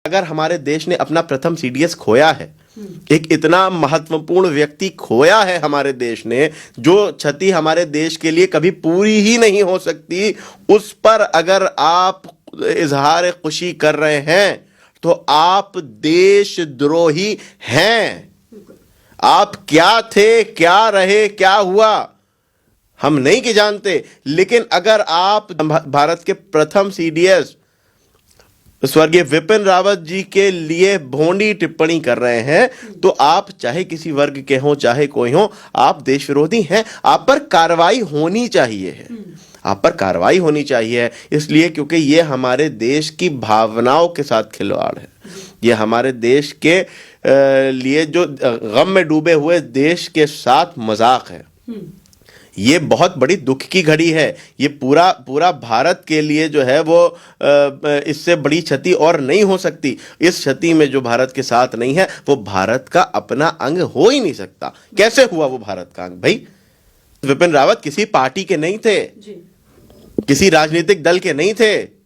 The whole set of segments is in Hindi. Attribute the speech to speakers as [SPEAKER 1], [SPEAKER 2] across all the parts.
[SPEAKER 1] अगर हमारे देश ने अपना प्रथम सीडीएस खोया है, एक इतना महत्वपूर्ण व्यक्ति खोया है हमारे देश ने, जो क्षति हमारे देश के लिए कभी पूरी ही नहीं हो सकती, उस पर अगर आप इजहार खुशी कर रहे हैं तो आप देशद्रोही हैं। आप क्या थे, क्या रहे, क्या हुआ, हम नहीं कि जानते, लेकिन अगर आप भारत के प्रथम सीडीएस स्वर्गीय विपिन रावत जी के लिए भोंडी टिप्पणी कर रहे हैं तो आप चाहे किसी वर्ग के हों, चाहे कोई हो, आप देश विरोधी हैं। आप पर कार्रवाई होनी चाहिए है, आप पर कार्रवाई होनी चाहिए, इसलिए क्योंकि ये हमारे देश की भावनाओं के साथ खिलवाड़ है। ये हमारे देश के लिए जो गम में डूबे हुए देश के साथ मजाक है। ये बहुत बड़ी दुख की घड़ी है। ये पूरा भारत के लिए जो है वो इससे बड़ी क्षति और नहीं हो सकती। इस क्षति में जो भारत के साथ नहीं है वो भारत का अपना अंग हो ही नहीं सकता। कैसे हुआ वो भारत का अंग? भाई, विपिन रावत किसी पार्टी के नहीं थे, किसी राजनीतिक दल के नहीं थे,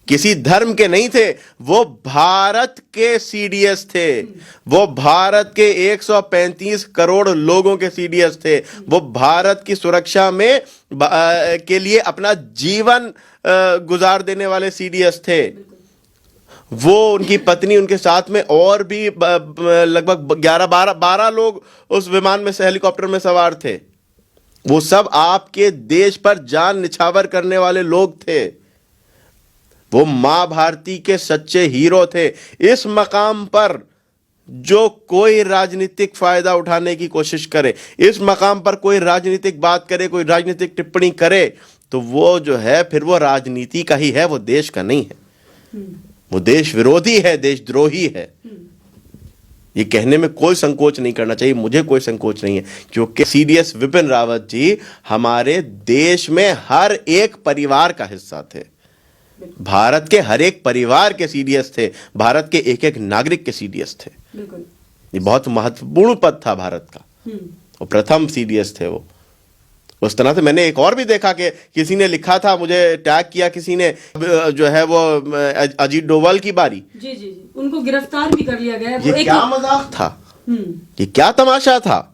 [SPEAKER 1] किसी धर्म के नहीं थे, वो भारत के सीडीएस थे, वो भारत के 135 करोड़ लोगों के सीडीएस थे, वो भारत की सुरक्षा में के लिए अपना जीवन गुजार देने वाले सीडीएस थे। वो, उनकी पत्नी, उनके साथ में और भी लगभग 11-12 लोग उस विमान में से, हेलीकॉप्टर में सवार थे। वो सब आपके देश पर जान निछावर करने वाले लोग थे। वो मां भारती के सच्चे हीरो थे। इस मकाम पर जो कोई राजनीतिक फायदा उठाने की कोशिश करे, इस मकाम पर कोई राजनीतिक बात करे, कोई राजनीतिक टिप्पणी करे, तो वो जो है फिर वो राजनीति का ही है, वो देश का नहीं है। वो देश विरोधी है, देशद्रोही है। ये कहने में कोई संकोच नहीं करना चाहिए, मुझे कोई संकोच नहीं है, क्योंकि सीडीएस विपिन रावत जी हमारे देश में हर एक परिवार का हिस्सा थे। भारत के हर एक परिवार के सीडीएस थे, भारत के एक एक नागरिक के सीडीएस थे। ये बहुत महत्वपूर्ण पद था भारत का, वो प्रथम सीडीएस थे वो। उस तरह से मैंने एक और भी देखा कि किसी ने लिखा था, मुझे टैग किया किसी ने, जो है वो अजीत डोभाल की बारी,
[SPEAKER 2] जी, उनको गिरफ्तार भी कर लिया गया।
[SPEAKER 1] ये क्या मजाक था, ये क्या तमाशा था?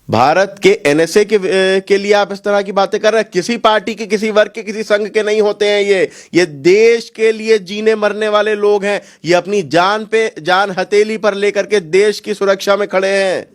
[SPEAKER 1] भारत के एनएसए के लिए आप इस तरह की बातें कर रहे हैं। किसी पार्टी के, किसी वर्ग के, किसी संघ के नहीं होते हैं ये देश के लिए जीने मरने वाले लोग हैं। ये अपनी जान हथेली पर लेकर के देश की सुरक्षा में खड़े हैं।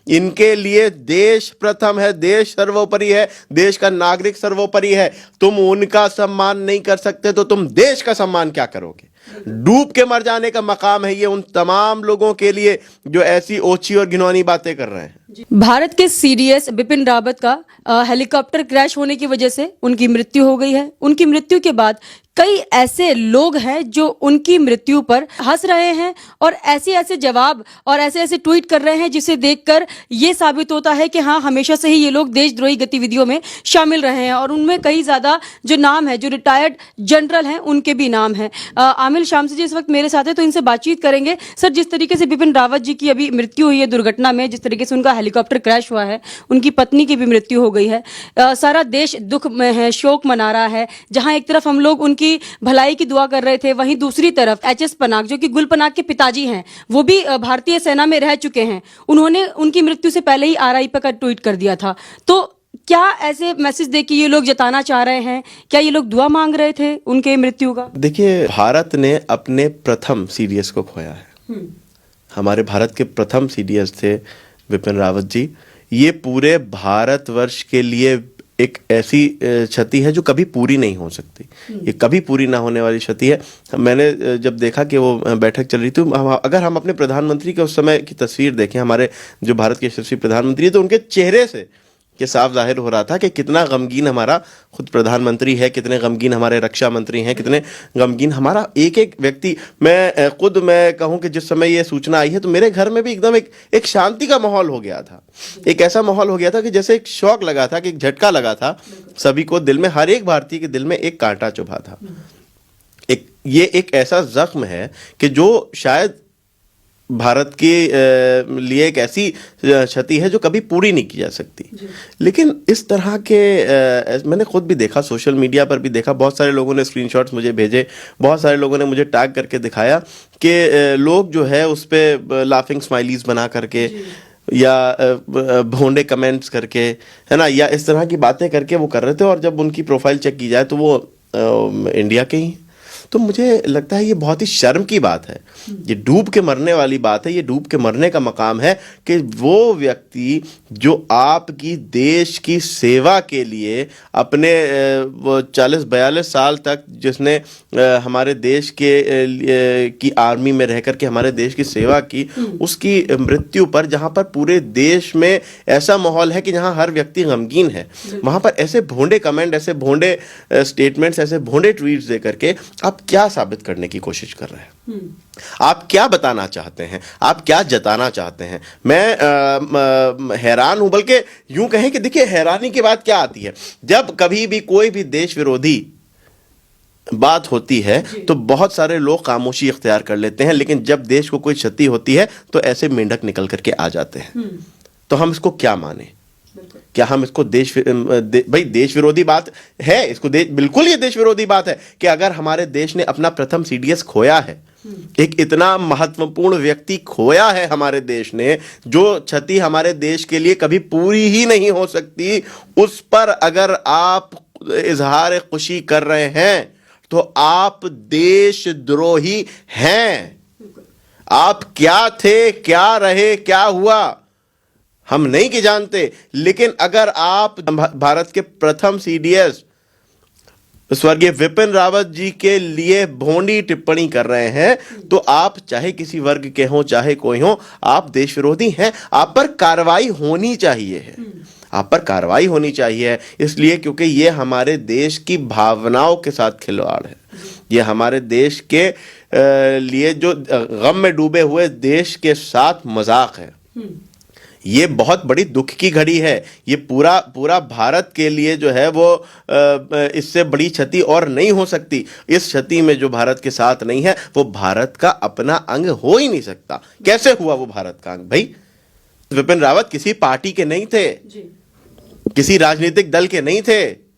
[SPEAKER 1] इनके लिए देश प्रथम है, देश सर्वोपरि है, देश का नागरिक सर्वोपरि है। तुम उनका सम्मान नहीं कर सकते तो तुम देश का सम्मान क्या करोगे? डूब के मर जाने का मकाम है ये उन तमाम लोगों के लिए जो ऐसी ओछी और घिनौनी बातें कर रहे हैं।
[SPEAKER 2] भारत के सीडीएस विपिन रावत का हेलीकॉप्टर क्रैश होने की वजह से उनकी मृत्यु हो गई है। उनकी मृत्यु के बाद कई ऐसे लोग हैं जो उनकी मृत्यु पर हंस रहे हैं और ऐसे ऐसे जवाब और ऐसे ऐसे ट्वीट कर रहे हैं, जिसे देखकर ये साबित होता है कि हाँ, हमेशा से ही ये लोग देशद्रोही गतिविधियों में शामिल रहे हैं। और उनमें कई ज्यादा जो नाम है, जो रिटायर्ड जनरल हैं, उनके भी नाम हैं। आमिल शामसी जी इस वक्त मेरे साथ है, तो इनसे बातचीत करेंगे। सर, जिस तरीके से विपिन रावत जी की अभी मृत्यु हुई है दुर्घटना में, जिस तरीके से उनका हेलीकॉप्टर क्रैश हुआ है, उनकी पत्नी की भी मृत्यु हो गई है, सारा देश दुख में है, शोक मना रहा है। जहां एक तरफ हम लोग उनकी भलाई की दुआ कर रहे थे, वहीं दूसरी तरफ एचएस पनाग, जो कि गुल पनाग के पिताजी हैं, वो भी भारतीय सेना में रह चुके हैं, उन्होंने उनकी मृत्यु से पहले ही आरआईपी का ट्वीट कर दिया था। तो क्या ऐसे मैसेज देके ये लोग जताना चाह रहे हैं? क्या ये लोग दुआ मांग रहे थे उनके मृत्यु का?
[SPEAKER 1] देखिए, भारत ने अपने प्रथम सीडीएस को खोया है। हमारे भारत के प्रथम सीडीएस थे विपिन रावत जी। ये पूरे भारतवर्ष के लिए एक ऐसी क्षति है जो कभी पूरी नहीं हो सकती। ये कभी पूरी ना होने वाली क्षति है। मैंने जब देखा कि वो बैठक चल रही थी, अगर हम अपने प्रधानमंत्री के उस समय की तस्वीर देखें, हमारे जो भारत के यशस्वी प्रधानमंत्री है, तो उनके चेहरे से ये साफ जाहिर हो रहा था कि कितना गमगीन हमारा खुद प्रधानमंत्री है, कितने गमगीन हमारे रक्षा मंत्री हैं, कितने गमगीन हमारा एक एक व्यक्ति। मैं कहूं कि जिस समय ये सूचना आई है तो मेरे घर में भी एकदम एक शांति का माहौल हो गया था। एक ऐसा माहौल हो गया था कि जैसे एक शॉक लगा था, कि एक झटका लगा था सभी को दिल में, हर एक भारतीय के दिल में एक कांटा चुभा था। ये एक ऐसा जख्म है कि जो शायद भारत के लिए एक ऐसी क्षति है जो कभी पूरी नहीं की जा सकती। लेकिन इस तरह के मैंने खुद भी देखा, सोशल मीडिया पर भी देखा, बहुत सारे लोगों ने स्क्रीनशॉट्स मुझे भेजे, बहुत सारे लोगों ने मुझे टैग करके दिखाया कि लोग जो है उस पे लाफिंग स्माइलीज बना करके या भोंडे कमेंट्स करके, है ना, या इस तरह की बातें करके वो कर रहे थे, और जब उनकी प्रोफाइल चेक की जाए तो वो इंडिया के ही। तो मुझे लगता है ये बहुत ही शर्म की बात है, ये डूब के मरने वाली बात है, ये डूब के मरने का मकाम है कि वो व्यक्ति जो आपकी देश की सेवा के लिए अपने वो 40-42 साल तक जिसने हमारे देश के की आर्मी में रह करके हमारे देश की सेवा की, उसकी मृत्यु पर, जहाँ पर पूरे देश में ऐसा माहौल है कि जहाँ हर व्यक्ति गमगीन है, वहाँ पर ऐसे भोंडे कमेंट, ऐसे भोंडे स्टेटमेंट्स, ऐसे भोंडे ट्वीट्स दे करके आप क्या साबित करने की कोशिश कर रहे हैं? आप क्या बताना चाहते हैं? आप क्या जताना चाहते हैं? मैं हैरान हूं, बल्कि यूं कहें कि देखिए, हैरानी की बात क्या आती है, जब कभी भी कोई भी देश विरोधी बात होती है तो बहुत सारे लोग खामोशी इख्तियार कर लेते हैं, लेकिन जब देश को कोई क्षति होती है तो ऐसे मेंढक निकल करके आ जाते हैं। तो हम इसको क्या माने? क्या हम इसको भाई देश विरोधी बात है, इसको बिल्कुल ये देश विरोधी बात है कि अगर हमारे देश ने अपना प्रथम सीडीएस खोया है, एक इतना महत्वपूर्ण व्यक्ति खोया है हमारे देश ने, जो क्षति हमारे देश के लिए कभी पूरी ही नहीं हो सकती, उस पर अगर आप इजहार खुशी कर रहे हैं तो आप देशद्रोही हैं। आप क्या थे, क्या रहे, क्या हुआ, हम नहीं कि जानते, लेकिन अगर आप भारत के प्रथम सीडीएस स्वर्गीय विपिन रावत जी के लिए भोंडी टिप्पणी कर रहे हैं तो आप चाहे किसी वर्ग के हों, चाहे कोई हो, आप देश विरोधी हैं। आप पर कार्रवाई होनी चाहिए है, आप पर कार्रवाई होनी चाहिए, इसलिए क्योंकि ये हमारे देश की भावनाओं के साथ खिलवाड़ है, ये हमारे देश के लिए जो गम में डूबे हुए देश के साथ मजाक है। ये बहुत बड़ी दुख की घड़ी है, ये पूरा भारत के लिए जो है वो इससे बड़ी क्षति और नहीं हो सकती। इस क्षति में जो भारत के साथ नहीं है वो भारत का अपना अंग हो ही नहीं सकता। कैसे हुआ वो भारत का अंग? भाई विपिन रावत किसी पार्टी के नहीं थे, किसी राजनीतिक दल के नहीं थे,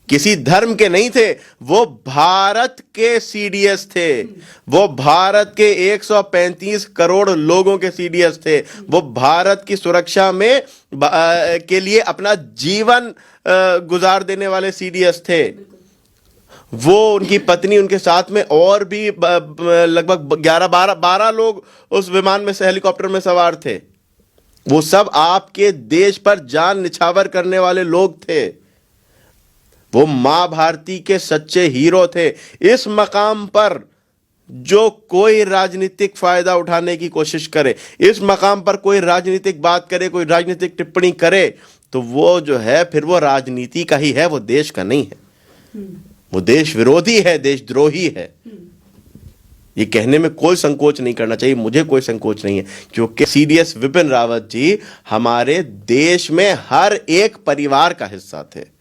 [SPEAKER 1] किसी धर्म के नहीं थे, वो भारत के सीडीएस थे, वो भारत के 135 करोड़ लोगों के सीडीएस थे, वो भारत की सुरक्षा में के लिए अपना जीवन गुजार देने वाले सीडीएस थे। वो, उनकी पत्नी, उनके साथ में और भी लगभग 11-12 लोग उस विमान में से, हेलीकॉप्टर में सवार थे। वो सब आपके देश पर जान निछावर करने वाले लोग थे, वो मां भारती के सच्चे हीरो थे। इस मकाम पर जो कोई राजनीतिक फायदा उठाने की कोशिश करे, इस मकाम पर कोई राजनीतिक बात करे, कोई राजनीतिक टिप्पणी करे, तो वो जो है फिर वो राजनीति का ही है, वो देश का नहीं है, वो देश विरोधी है, देशद्रोही है। ये कहने में कोई संकोच नहीं करना चाहिए, मुझे कोई संकोच नहीं है, क्योंकि सीडीएस विपिन रावत जी हमारे देश में हर एक परिवार का हिस्सा थे,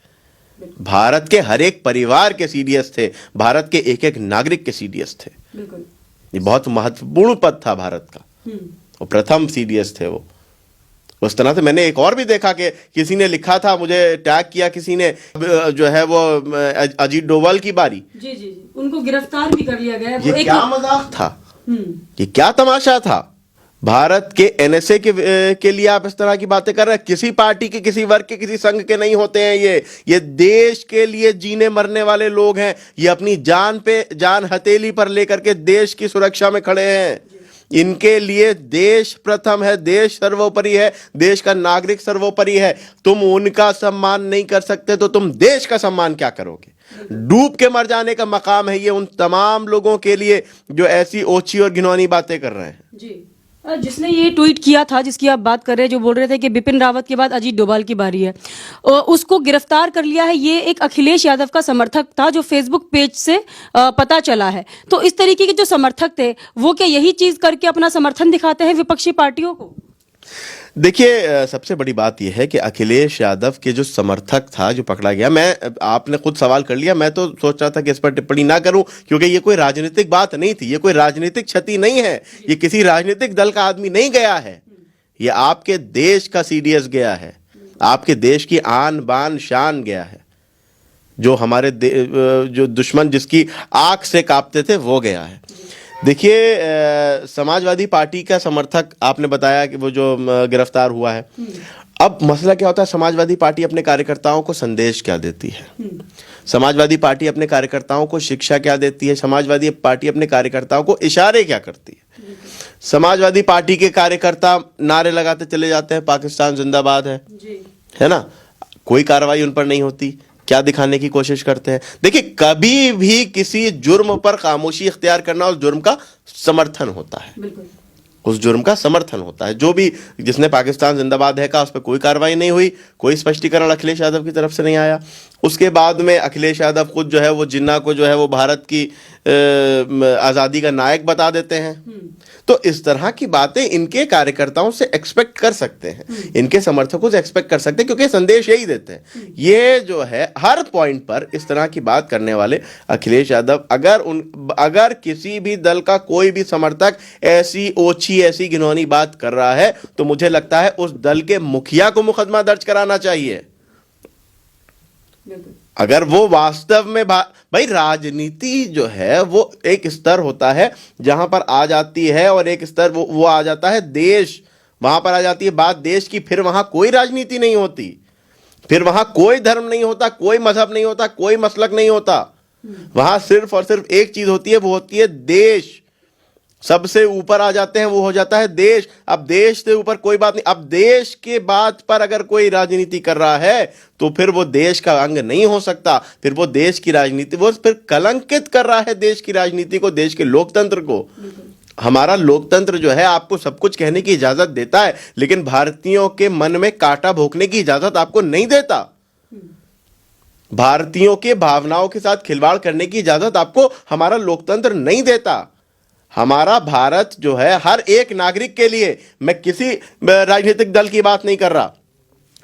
[SPEAKER 1] भारत के हर एक परिवार के सीडीएस थे, भारत के एक एक नागरिक के सीडीएस थे। ये बहुत महत्वपूर्ण पद था भारत का, वो प्रथम सीडीएस थे वो। उस तरह से मैंने एक और भी देखा कि किसी ने लिखा था, मुझे टैग किया किसी ने, जो है वो अजीत डोभाल की बारी,
[SPEAKER 2] जी, उनको गिरफ्तार भी कर लिया गया।
[SPEAKER 1] ये क्या मजाक था, ये क्या तमाशा था? भारत के एनएसए के लिए आप इस तरह की बातें कर रहे हैं? किसी पार्टी के, किसी वर्ग के, किसी संघ के नहीं होते हैं ये देश के लिए जीने मरने वाले लोग हैं। ये अपनी जान हथेली पर लेकर के देश की सुरक्षा में खड़े हैं। इनके लिए देश प्रथम है, देश सर्वोपरि है, देश का नागरिक सर्वोपरि है। तुम उनका सम्मान नहीं कर सकते तो तुम देश का सम्मान क्या करोगे? डूब के मर जाने का मकाम है ये उन तमाम लोगों के लिए जो ऐसी ओछी और घिनौनी बातें कर रहे हैं।
[SPEAKER 2] जी, जिसने ये ट्वीट किया था, जिसकी आप बात कर रहे हैं, जो बोल रहे थे कि बिपिन रावत के बाद अजीत डोभाल की बारी है, उसको गिरफ्तार कर लिया है। ये एक अखिलेश यादव का समर्थक था, जो फेसबुक पेज से पता चला है। तो इस तरीके के जो समर्थक थे वो क्या यही चीज करके अपना समर्थन दिखाते हैं विपक्षी पार्टियों को?
[SPEAKER 1] देखिए, सबसे बड़ी बात यह है कि अखिलेश यादव के जो समर्थक था जो पकड़ा गया, मैं आपने खुद सवाल कर लिया, मैं तो सोच रहा था कि इस पर टिप्पणी ना करूं क्योंकि ये कोई राजनीतिक बात नहीं थी, ये कोई राजनीतिक क्षति नहीं है, ये किसी राजनीतिक दल का आदमी नहीं गया है, ये आपके देश का सीडीएस गया है, आपके देश की आन बान शान गया है, जो हमारे जो दुश्मन जिसकी आंख से कांपते थे वो गया है। देखिए, समाजवादी पार्टी का समर्थक आपने बताया कि वो जो गिरफ्तार हुआ है, अब मसला क्या होता है, समाजवादी पार्टी अपने कार्यकर्ताओं को संदेश क्या देती है, समाजवादी पार्टी अपने कार्यकर्ताओं को शिक्षा क्या देती है, समाजवादी पार्टी अपने कार्यकर्ताओं को इशारे क्या करती है। समाजवादी पार्टी के कार्यकर्ता नारे लगाते चले जाते हैं पाकिस्तान जिंदाबाद है ना, कोई कार्रवाई उन पर नहीं होती, क्या दिखाने की कोशिश करते हैं। देखिए, कभी भी किसी जुर्म पर खामोशी इख्तियार करना उस जुर्म का समर्थन होता है, उस जुर्म का समर्थन होता है। जो भी जिसने पाकिस्तान जिंदाबाद है कहा, उस पर कोई कार्रवाई नहीं हुई, कोई स्पष्टीकरण अखिलेश यादव की तरफ से नहीं आया। उसके बाद में अखिलेश यादव खुद जो है वो जिन्ना को जो है वो भारत की आज़ादी का नायक बता देते हैं। तो इस तरह की बातें इनके कार्यकर्ताओं से एक्सपेक्ट कर सकते हैं, इनके समर्थकों से एक्सपेक्ट कर सकते हैं, क्योंकि संदेश यही देते हैं। ये जो है हर पॉइंट पर इस तरह की बात करने वाले अखिलेश यादव, अगर किसी भी दल का कोई भी समर्थक ऐसी ओछी ऐसी घिनौनी बात कर रहा है तो मुझे लगता है उस दल के मुखिया को मुकदमा दर्ज कराना चाहिए। अगर वो वास्तव में भाई, राजनीति जो है वो एक स्तर होता है जहां पर आ जाती है, और एक स्तर वो आ जाता है देश, वहां पर आ जाती है बात देश की, फिर वहां कोई राजनीति नहीं होती, फिर वहां कोई धर्म नहीं होता, कोई मजहब नहीं होता, कोई मसलक नहीं होता, वहां सिर्फ और सिर्फ एक चीज होती है, वो होती है देश। सबसे ऊपर आ जाते हैं, वो हो जाता है देश। अब देश से ऊपर कोई बात नहीं। अब देश के बात पर अगर कोई राजनीति कर रहा है तो फिर वो देश का अंग नहीं हो सकता, फिर वो देश की राजनीति, वो फिर कलंकित कर रहा है देश की राजनीति को, देश के लोकतंत्र को। हमारा लोकतंत्र जो है आपको सब कुछ कहने की इजाजत देता है, लेकिन भारतीयों के मन में कांटा भोंकने की इजाजत आपको नहीं देता। भारतीयों के भावनाओं के साथ खिलवाड़ करने की इजाजत आपको हमारा लोकतंत्र नहीं देता। हमारा भारत जो है हर एक नागरिक के लिए, मैं किसी राजनीतिक दल की बात नहीं कर रहा,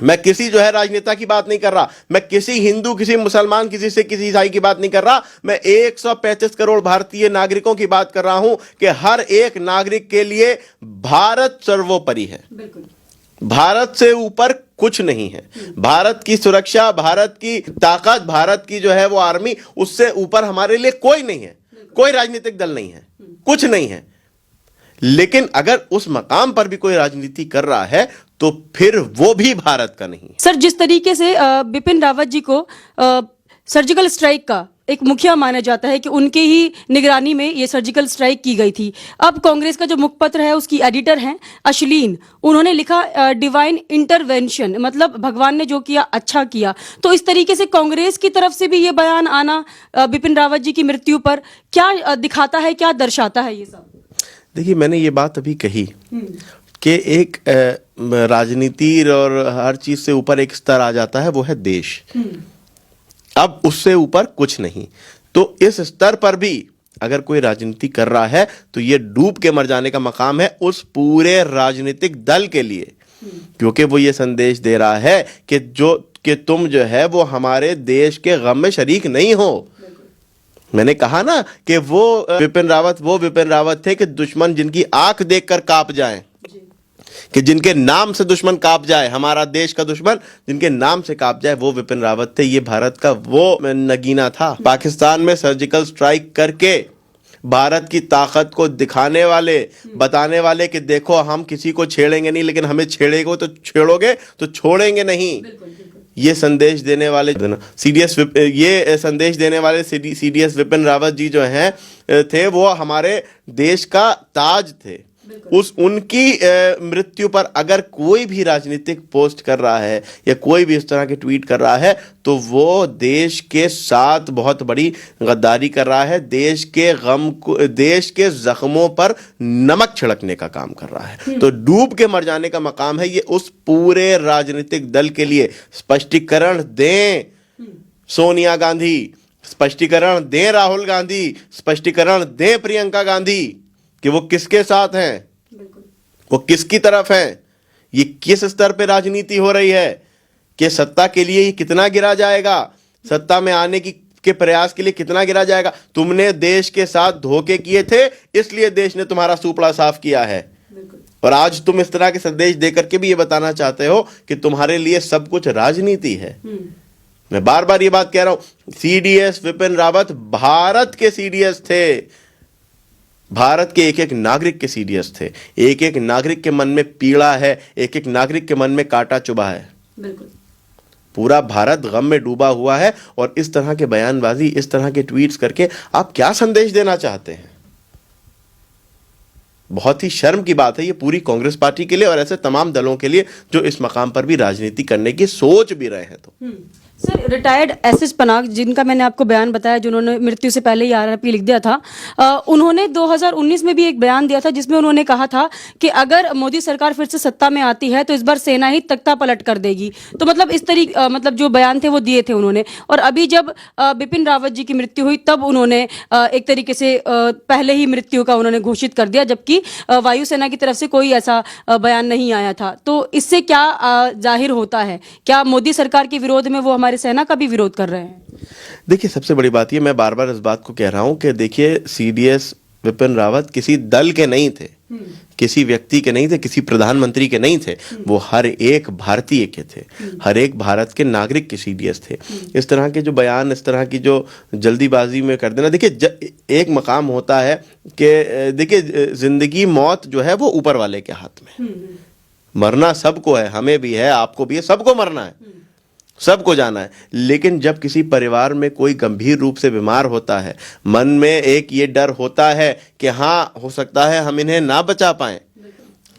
[SPEAKER 1] मैं किसी जो है राजनेता की बात नहीं कर रहा, मैं किसी हिंदू, किसी मुसलमान, किसी सिख, किसी ईसाई की बात नहीं कर रहा, मैं 135 करोड़ भारतीय नागरिकों की बात कर रहा हूं कि हर एक नागरिक के लिए भारत सर्वोपरि है। भारत से ऊपर कुछ नहीं है। भारत की सुरक्षा, भारत की ताकत, भारत की जो है वो आर्मी, उससे ऊपर हमारे लिए कोई नहीं है, कोई राजनीतिक दल नहीं है, कुछ नहीं है। लेकिन अगर उस मकाम पर भी कोई राजनीति कर रहा है तो फिर वो भी भारत का नहीं।
[SPEAKER 2] सर, जिस तरीके से बिपिन रावत जी को सर्जिकल स्ट्राइक का एक मुखिया माना जाता है कि उनके ही निगरानी में ये सर्जिकल स्ट्राइक की गई थी। अब कांग्रेस का जो मुखपत्र है उसकी एडिटर हैं अश्लीन, उन्होंने लिखा डिवाइन इंटरवेंशन, मतलब भगवान ने जो किया अच्छा किया। तो इस तरीके से कांग्रेस की तरफ से भी ये बयान आना बिपिन रावत जी की मृत्यु पर क्या दिखाता है, क्या दर्शाता है ये सब?
[SPEAKER 1] देखिए, मैंने ये बात अभी कही कि एक राजनीति और हर चीज से ऊपर एक स्तर आ जाता है, वो है देश। अब उससे ऊपर कुछ नहीं। तो इस स्तर पर भी अगर कोई राजनीति कर रहा है तो ये डूब के मर जाने का मकाम है उस पूरे राजनीतिक दल के लिए, क्योंकि वो ये संदेश दे रहा है कि तुम जो है वो हमारे देश के गम में शरीक नहीं हो। मैंने कहा ना कि वो विपिन रावत थे कि दुश्मन जिनकी आंख देखकर कांप जाए, कि जिनके नाम से दुश्मन कांप जाए, हमारा देश का दुश्मन जिनके नाम से कांप जाए, वो विपिन रावत थे। ये भारत का वो नगीना था। पाकिस्तान में सर्जिकल स्ट्राइक करके भारत की ताकत को दिखाने वाले, बताने वाले कि देखो हम किसी को छेड़ेंगे नहीं, लेकिन हमें छेड़ोगे तो छोड़ेंगे नहीं। ये संदेश देने वाले सीडीएस विपिन रावत जी जो हैं थे, वो हमारे देश का ताज थे। उनकी मृत्यु पर अगर कोई भी राजनीतिक पोस्ट कर रहा है या कोई भी इस तरह के ट्वीट कर रहा है तो वो देश के साथ बहुत बड़ी गद्दारी कर रहा है, देश के गम को, देश के जख्मों पर नमक छिड़कने का काम कर रहा है। तो डूब के मर जाने का मकाम है ये उस पूरे राजनीतिक दल के लिए। स्पष्टीकरण दें सोनिया गांधी, स्पष्टीकरण दें राहुल गांधी, स्पष्टीकरण दें प्रियंका गांधी कि वो किसके साथ हैं, वो किसकी तरफ हैं। ये किस स्तर पे राजनीति हो रही है कि सत्ता के लिए ये कितना गिरा जाएगा, सत्ता में आने के प्रयास के लिए कितना गिरा जाएगा। तुमने देश के साथ धोखे किए थे, इसलिए देश ने तुम्हारा सुपड़ा साफ किया है। और आज तुम इस तरह के संदेश देकर के भी ये बताना चाहते हो कि तुम्हारे लिए सब कुछ राजनीति है। मैं बार बार ये बात कह रहा हूं, सीडीएस विपिन रावत भारत के सीडीएस थे, भारत के एक एक नागरिक के सीडीएस थे। एक एक नागरिक के मन में पीड़ा है, एक एक नागरिक के मन में कांटा चुभा है।
[SPEAKER 2] बिल्कुल।
[SPEAKER 1] पूरा भारत गम में डूबा हुआ है। और इस तरह के बयानबाजी, इस तरह के ट्वीट्स करके आप क्या संदेश देना चाहते हैं? बहुत ही शर्म की बात है ये पूरी कांग्रेस पार्टी के लिए और ऐसे तमाम दलों के लिए जो इस मकाम पर भी राजनीति करने की सोच भी रहे हैं। तो
[SPEAKER 2] सर, रिटायर्ड एसएस पनाग, जिनका मैंने आपको बयान बताया, जिन्होंने मृत्यु से पहले ही आरआरपी लिख दिया था, उन्होंने 2019 में भी एक बयान दिया था जिसमें उन्होंने कहा था कि अगर मोदी सरकार फिर से सत्ता में आती है तो इस बार सेना ही तख्ता पलट कर देगी। तो मतलब इस तरीके मतलब जो बयान थे वो दिए थे उन्होंने। और अभी जब बिपिन रावत जी की मृत्यु हुई तब उन्होंने एक तरीके से पहले ही मृत्यु का उन्होंने घोषित कर दिया, जबकि वायुसेना की तरफ से कोई ऐसा बयान नहीं आया था। तो इससे क्या जाहिर होता है, क्या मोदी सरकार के विरोध में वो हमारे सेना का भी विरोध कर रहे हैं?
[SPEAKER 1] देखिए, सबसे बड़ी बात ये, मैं बार बार इस बात को कह रहा हूं कि देखिए, सीडीएस विपिन रावत किसी दल के नहीं थे, किसी व्यक्ति के नहीं थे, किसी प्रधानमंत्री के नहीं थे। वो हर एक भारतीय के थे, हर एक भारत के नागरिक के सीडीएस थे। इस तरह के जो बयान, इस तरह की जो जल्दीबाजी में कर देना, देखिए एक मकाम होता है कि देखिए जिंदगी मौत जो है वो ऊपर वाले के हाथ में। मरना सबको है, हमें भी है, आपको भी है, सबको मरना है, सबको जाना है। लेकिन जब किसी परिवार में कोई गंभीर रूप से बीमार होता है, मन में एक ये डर होता है कि हाँ, हो सकता है हम इन्हें ना बचा पाएं,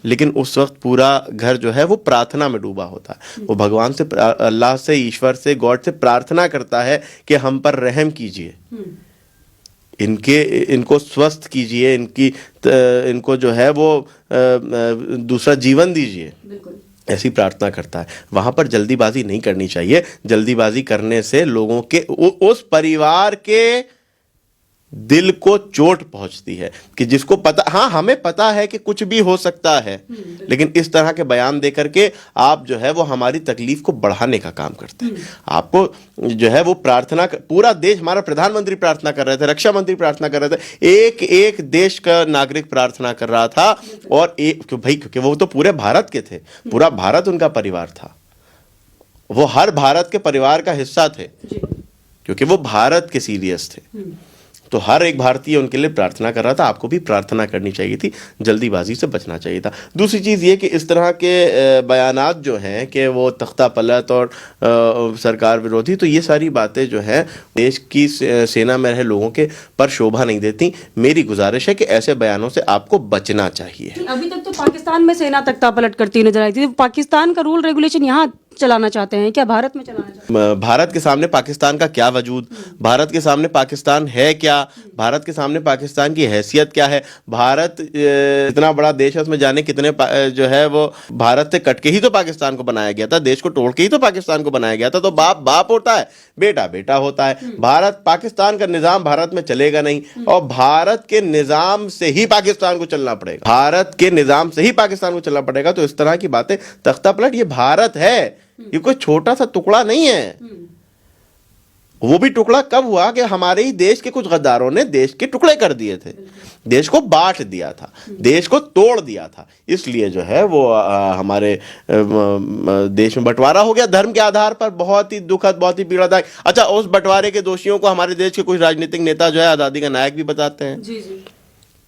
[SPEAKER 1] लेकिन उस वक्त पूरा घर जो है वो प्रार्थना में डूबा होता है। वो भगवान से, अल्लाह से, ईश्वर से, गॉड से प्रार्थना करता है कि हम पर रहम कीजिए, इनको स्वस्थ कीजिए, इनको जो है वो दूसरा जीवन दीजिए, ऐसी प्रार्थना करता है। वहां पर जल्दीबाजी नहीं करनी चाहिए। जल्दीबाजी करने से लोगों के उस परिवार के दिल को चोट पहुंचती है कि जिसको पता, हाँ हमें पता है कि कुछ भी हो सकता है, लेकिन इस तरह के बयान देकर के आप जो है वो हमारी तकलीफ को बढ़ाने का काम करते हैं। आपको जो है वो प्रार्थना, पूरा देश, हमारा प्रधानमंत्री प्रार्थना कर रहे थे, रक्षा मंत्री प्रार्थना कर रहे थे, एक एक देश का नागरिक प्रार्थना कर रहा था। और एक भाई, क्योंकि वो तो पूरे भारत के थे, पूरा भारत उनका परिवार था, वो हर भारत के परिवार का हिस्सा थे, क्योंकि वो भारत के सीडीएस थे। तो हर एक भारतीय उनके लिए प्रार्थना कर रहा था। आपको भी प्रार्थना करनी चाहिए थी, जल्दीबाजी से बचना चाहिए था। दूसरी चीज़ ये कि इस तरह के बयानात जो हैं कि वो तख्ता पलट और सरकार विरोधी, तो ये सारी बातें जो हैं देश की सेना में रहे लोगों के पर शोभा नहीं देती। मेरी गुजारिश है कि ऐसे बयानों से आपको बचना चाहिए।
[SPEAKER 2] अभी तक तो पाकिस्तान में सेना तख्ता पलट करती नजर आई थी। पाकिस्तान का रूल रेगुलेशन यहाँ चलाना चाहते हैं क्या, भारत में चलाना चाहते हैं?
[SPEAKER 1] भारत के सामने पाकिस्तान का क्या वजूद, भारत के सामने पाकिस्तान है क्या, भारत के सामने पाकिस्तान की हैसियत क्या है? भारत इतना बड़ा देश है, उसमें जाने कितने जो है वो भारत से कट के ही तो पाकिस्तान को बनाया गया था, देश को तोड़ के ही तो पाकिस्तान को बनाया गया था। तो बाप बाप होता है, बेटा बेटा होता है। भारत, पाकिस्तान का निजाम भारत में चलेगा नहीं, और भारत के निजाम से ही पाकिस्तान को चलना पड़ेगा, भारत के निजाम से ही पाकिस्तान को चलना पड़ेगा। तो इस तरह की बातें, तख्ता पलट, ये भारत है, ये कोई छोटा सा टुकड़ा नहीं है। वो भी टुकड़ा कब हुआ कि हमारे ही देश के कुछ गद्दारों ने देश के टुकड़े कर दिए थे, देश को बांट दिया था, देश को तोड़ दिया था। इसलिए जो है वो हमारे देश में बंटवारा हो गया धर्म के आधार पर। बहुत ही दुखद, बहुत ही पीड़ादायक। अच्छा, उस बंटवारे के दोषियों को हमारे देश के कुछ राजनीतिक नेता जो है आजादी का नायक भी बताते हैं।
[SPEAKER 2] जी जी।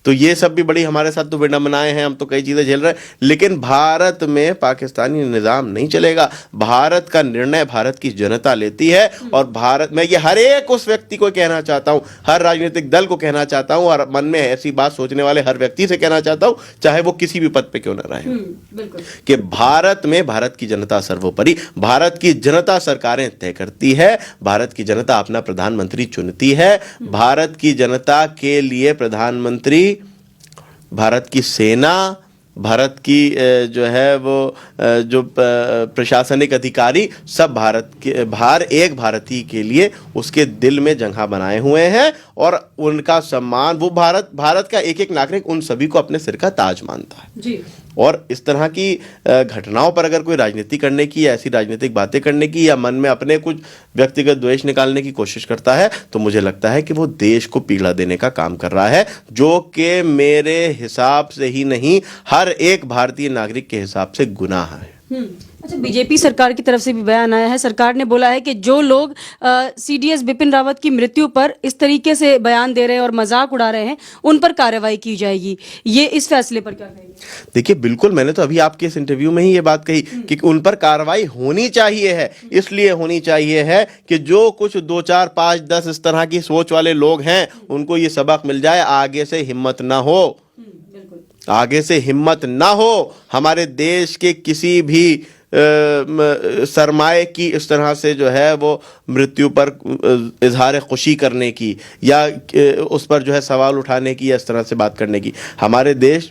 [SPEAKER 1] तो ये सब भी बड़ी हमारे साथ तो विडंबनाएं हैं, हम तो कई चीज़ें झेल रहे हैं, लेकिन भारत में पाकिस्तानी निज़ाम नहीं चलेगा। भारत का निर्णय भारत की जनता लेती है। और भारत में ये हर एक उस व्यक्ति को कहना चाहता हूँ, हर राजनीतिक दल को कहना चाहता हूँ, और मन में ऐसी बात सोचने वाले हर व्यक्ति से कहना चाहता हूँ, चाहे वो किसी भी पद पे क्यों न रहे, कि भारत में भारत की जनता सर्वोपरि, भारत की जनता सरकारें तय करती है, भारत की जनता अपना प्रधानमंत्री चुनती है, भारत की जनता के लिए प्रधानमंत्री, भारत की सेना, भारत की जो है वो जो प्रशासनिक अधिकारी, सब भारत के, एक भारतीय के लिए उसके दिल में जगह बनाए हुए हैं। और उनका सम्मान, वो भारत का एक एक नागरिक उन सभी को अपने सिर का ताज मानता है
[SPEAKER 2] जी।
[SPEAKER 1] और इस तरह की घटनाओं पर अगर कोई राजनीति करने की या ऐसी राजनीतिक बातें करने की या मन में अपने कुछ व्यक्तिगत द्वेष निकालने की कोशिश करता है तो मुझे लगता है कि वो देश को पीड़ा देने का काम कर रहा है, जो कि मेरे हिसाब से ही नहीं, हर एक भारतीय नागरिक के हिसाब से गुनाह है।
[SPEAKER 2] अच्छा, बीजेपी सरकार की तरफ से भी बयान आया है। सरकार ने बोला है कि जो लोग सीडीएस बिपिन रावत की मृत्यु पर इस तरीके से बयान दे रहे हैं और मजाक उड़ा रहे हैं, उन पर कार्रवाई की जाएगी। ये इस फैसले पर क्या कहेंगे?
[SPEAKER 1] देखिए, बिल्कुल, मैंने तो अभी आपके इस इंटरव्यू में ही ये बात कही कि उन पर कार्रवाई होनी चाहिए है। इसलिए होनी चाहिए है कि जो कुछ 2, 4, 5, 10 इस तरह की सोच वाले लोग हैं, उनको ये सबक मिल जाए, आगे से हिम्मत ना हो, आगे से हिम्मत ना हो हमारे देश के किसी भी सरमाए की इस तरह से जो है वो मृत्यु पर इजहार खुशी करने की या उस पर जो है सवाल उठाने की या इस तरह से बात करने की। हमारे देश,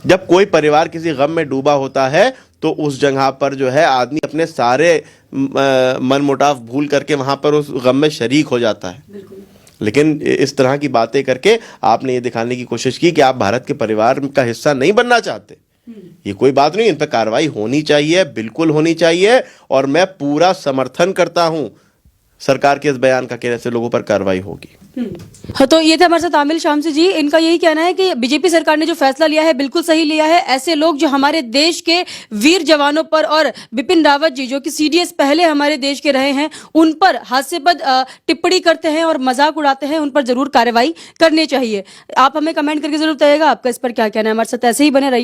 [SPEAKER 1] जब कोई परिवार किसी गम में डूबा होता है तो उस जगह पर जो है आदमी अपने सारे मनमुटाव भूल करके वहां पर उस गम में शरीक हो जाता है। लेकिन इस तरह की बातें करके आपने ये दिखाने की कोशिश की कि आप भारत के परिवार का हिस्सा नहीं बनना चाहते। ये कोई बात नहीं, इन पर कार्रवाई होनी चाहिए, बिल्कुल होनी चाहिए और मैं पूरा समर्थन करता हूं सरकार के इस बयान का कि ऐसे लोगों पर कार्रवाई होगी।
[SPEAKER 2] हाँ, तो ये थे हमारे साथ आमिर शामसी जी। इनका यही कहना है कि बीजेपी सरकार ने जो फैसला लिया है बिल्कुल सही लिया है। ऐसे लोग जो हमारे देश के वीर जवानों पर और बिपिन रावत जी जो कि सीडीएस पहले हमारे देश के रहे हैं, उन पर हास्यास्पद टिप्पणी करते हैं और मजाक उड़ाते हैं, उन पर जरूर कार्रवाई करनी चाहिए। आप हमें कमेंट करके जरूर बताइएगा आपका इस पर क्या कहना है। हमारे साथ ऐसे ही बने रहिए।